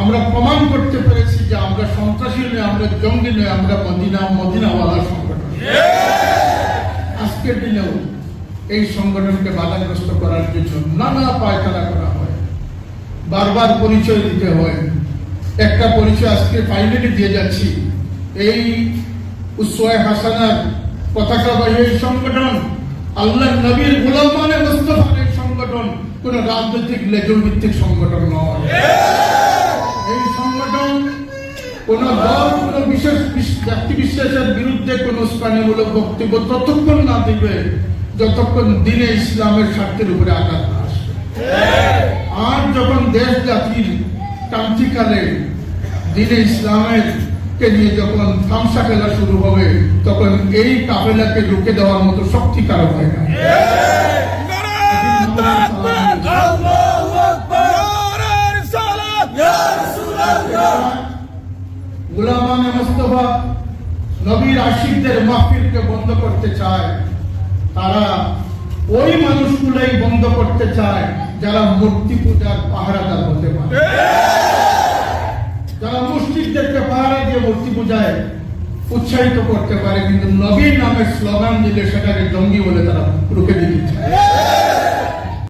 আমরা প্রমাণ করতে পেরেছি যে আমরা সন্ত্রাসী নয়, আমরা জঙ্গি নয়, আমরা মদিনাওয়ালা সংগঠন। আজকের দিনেও এই সংগঠনকে বাধাগ্রস্ত করার জন্য নানা পায়তারা করা হয়, বারবার পরিচয় দিতে হয়। একটা পরিচয় আজকে ফাইনালি দিয়ে যাচ্ছি। এই উসওয়ায়ে হাসানার পতাকাবাহী এই সংগঠন, আল্লাহর নবীর গোলাম মানে মুস্তাফার এই সংগঠন কোন রাজনৈতিক লেজুর ভিত্তিক সংগঠন নয়। এই সংগঠন কোন দল, কোন বিশেষ ব্যক্তি বিশেষের বিরুদ্ধে কোন উস্কানিমূলক বক্তব্য ততক্ষণ না দিবে যতক্ষণ দিনে ইসলামের স্বার্থের উপরে আঘাত না আসবে। আর যখন দেশ জাতির ক্রান্তিকালে দিনে ইসলামের কে নিয়ে যখন তামসা খেলা শুরু হবে, তখন এই কাফেলাকে রুখে দেওয়ার মতো শক্তি কারো হয় না। গোলামানে মুস্তাফা নবীর আশিকদের মাহফিলকে বন্ধ করতে চায়। তারা ওই মানুষগুলাই বন্ধ করতে চায় যারা মূর্তি পূজার পাহারাদার হতে পারে, যারা মসজিদদেরকে পাহারা দিয়ে মূর্তি পূজায় উৎসাহিত করতে পারে, কিন্তু নবীর নামে স্লোগান দিলে সেটাকে জঙ্গি বলে তারা রুখে দিতে চায়।